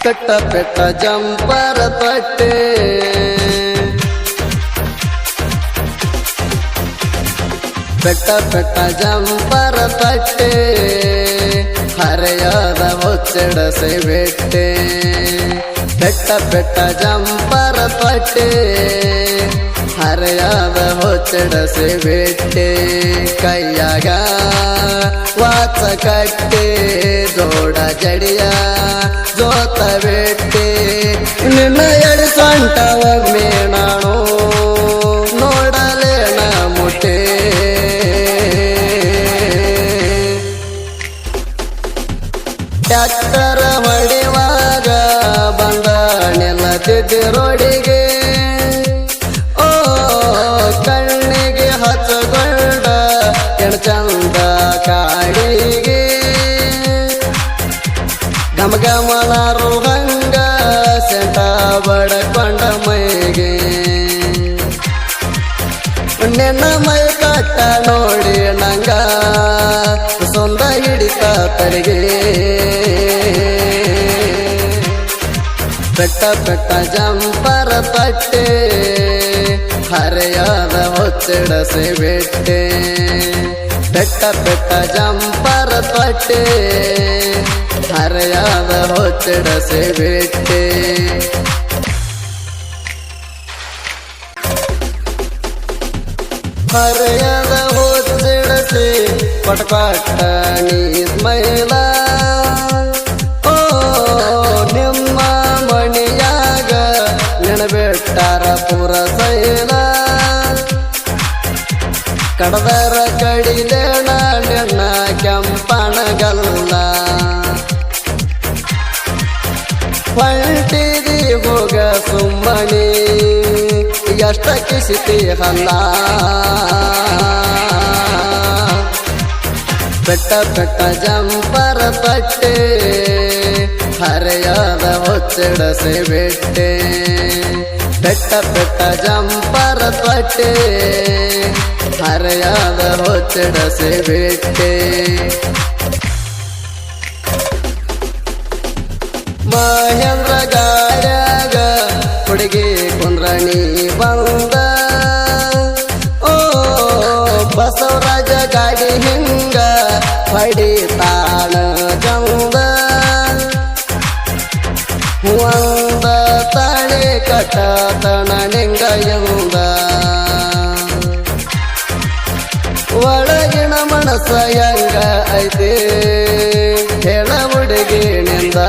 ಪೆಟ್ಟ ಪೆಟ್ಟ ಜಂಪರ ಪಟ್ಟೆ ಪೆಟ್ಟ ಪೆಟ್ಟ ಜಂಪರ ಪಟ್ಟೆ ಹರೆಯಾದ ಹೊಚ್ಚಡಸೆ ಬೆಟ್ಟೆ ಪೆಟ್ಟ ಪೆಟ್ಟ ಜಂಪರ ಪಟ್ಟೆ ಹರೆಯಾದ ಹೊಚ್ಚಡಸೆ ಬೆಟ್ಟೆ ಕೈಯಾಗ ವಾಚ ಕಟ್ಟೆ ಜೋಡ ಜಡಿಯ ಜೋತ ಬೆಟ್ಟೆ ನಿನ್ನ ಎಡೆ ಸೊಂಟವ ಮೇಣಾಣೋ ನೋಡಲೇಣ ಮುಟ್ಟೆ ಟ್ಯಾಕ್ಟರ ಹೊಡೆವಾಗ ಬಂದ ನೆಲದಿದ್ದಿರೋಡಿಗೆ ಓ ಕಣ್ಣಿಗೆ ಹಚ್ಚಗೊಂಡ ಎಣಚಂದ ಕಾಡಿಗೆ ಗಮಗಮನಾರು ಹಂಗ ಸೆಂಟ ಬಡಕೊಂಡ ಮೈಗೆ ನಿನ್ನ ಮೈ ಕಟ್ಟ ನೋಡಿ ನಂಗ ಸೊಂದ ಹಿಡಿತ ತರಿಗೆ ಪೆಟ್ಟ ಪೆಟ್ಟ ಜಂಪರ ಪಟ್ಟೆ ಹರೆಯಾದ ಹೊಚ್ಚಡಸೆ ಬೆಟ್ಟೆ ಪೆಟ್ಟ ಪೆಟ್ಟ ಜಂಪರ ಪಟ್ಟೆ ಹರೆಯಾದ ಹೊಚ್ಚಡಸೆ ಬೆಟ್ಟೆ ಹರೆಯಾದ ಹೊಚ್ಚಡಸೆ ಪಟಪಟ ನೀಸ್ಮೈಲ ಓ ನಿಮ್ಮ ಮಣಿಯಾಗ ನೆನಬೆಟ್ಟಾರ ಪುರ ಸೈಲ ಕಡದರ ಕಡಿಲೇಣ ನೆನ್ನ ಕೆಂಪನಗಲ್ಲ ಹೊಂಟಿದಿ ಹೋಗ ಸುಮ್ಮನೆ ಎಷ್ಟ ಕಿಸಿತಿ ಹಲ್ಲ ಪೆಟ್ಟ ಪೆಟ್ಟ ಜಂಪರ ಪಟ್ಟೆ ಹರೆಯಾದ ಹೊಚ್ಚಡಸೆ ಬೆಟ್ಟೆ ಪೆಟ್ಟ ಪೆಟ್ಟ ಜಂಪರ ಪಟ್ಟೆ ಹರೆಯಾದ ಹೊಚ್ಚಡಸೆ ಬೆಟ್ಟೆ ಮಹೇಂದ್ರ ಗಾಡ್ಯಾಗ ಹುಡುಗಿ ಕುಂದ್ರಣಿ ಬಂದ ಓ ಬಸವರಾಜ ಗಾಡಿ ಹಿಂಗ ಹೊಡಿತಾಣ ಜಂದ ಒಂದ ತಾಳೆ ಕಟ್ಟತಣ ನಿಂಗ ಎಂದ ಒಳಗಿನ ಮನಸ್ಸ ಹೆಂಗ ಐತೆ ಹೇಳ ಹುಡುಗಿನಿಂದ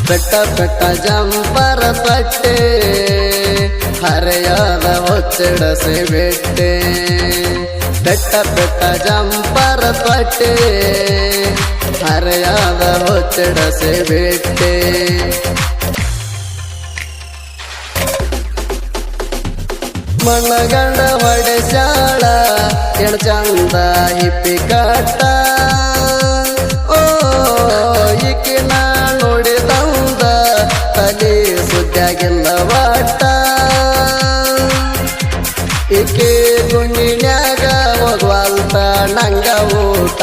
ಪೆಟ್ಟ ಪೆಟ್ಟ ಜಂಪರ ಪಟ್ಟೆ ಹರೆಯಾದ ಹೊಚ್ಚಡಸೆ ಬೆಟ್ಟೆ ಪೆಟ್ಟ ಪೆಟ್ಟ ಜಂಪರ ಪಟ್ಟೆ ಹರೆಯಾದ ಹೊಚ್ಚಡಸೆ ಬೆಟ್ಟೆ ಮಣ್ಣಗಂಡ ಹೊಡೆಸಾಳ ಎಣಚಂದ ಹಿಪ್ಪಿ ಕಟ್ಟ ಓ ಈಕಿನ ನೋಡಿದಂದ ತಲೆ ಸುದ್ಯಾಗಿಲ್ಲ ವಾಟ ಈಕೆ ಗುಂಡಿನ್ಯಾಗ ಹೋಗ್ವಾಲ್ತ ನಂಗ ಊಟ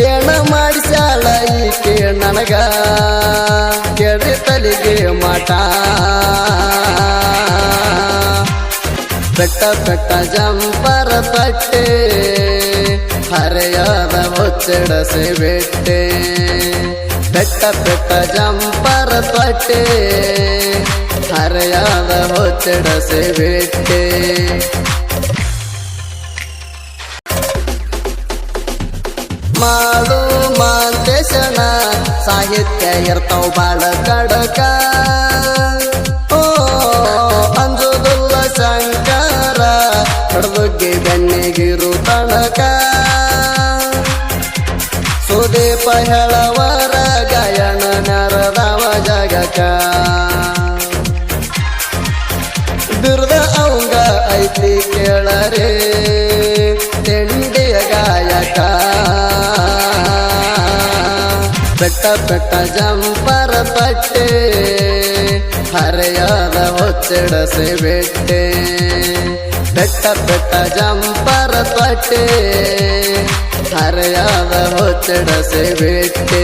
ಏನ ಮಾಡಿಸ್ಯಾಳ ಈಕೆ ನನಗ ಕೆಡಿ ತಲೆಗೆ ಮಾಟ ಪೆಟ್ಟ ಪೆಟ್ಟ ಜಂಪರ ಪಟ್ಟೆ ಹರೆಯಾದ ಹೊಚ್ಚಡಸೆ ಬೆಟ್ಟೆ ಪೆಟ್ಟ ಪೆಟ್ಟ ಜಂಪರ ಪಟ್ಟೆ ಹರೆಯಾದ ಹೊಚ್ಚಡಸೆ ಬೆಟ್ಟೆ ಮಾಡು ಮಾಂತೇಶನ ಸಾಹಿತ್ಯ ಇರ್ತಾವ ಬಾಳ ಕಡಕ ಓ ಅಂಜುದುಲ್ಲ ಶಂಕರ ಕಡದುಗ್ಗೆ ಬೆನ್ನಿಗಿರು ತನಕ ಸುದೀಪ ಹೇಳವರ ಗಾಯನ ನರದವ ಜಗಕ ಬಿರುದ ಅವಂಗ ಐತಿ ಕೇಳರೆ ತಿಂಡಿಯ ಗಾಯಕ ಪೆಟ್ಟ ಪೆಟ್ಟ ಜಂಪರ ಪಟ್ಟೆ ಹರೆಯಾದ ಹೊಚ್ಚಡಸೆ ಬೆಟ್ಟೆ ಬೆಟ್ಟ ಬೆಟ್ಟ ಜಂಪರ ತೊಟ್ಟೆ ಹರೆಯಾದ ಹೊಚ್ಚಡಸೆ ಬಿಟ್ಟೆ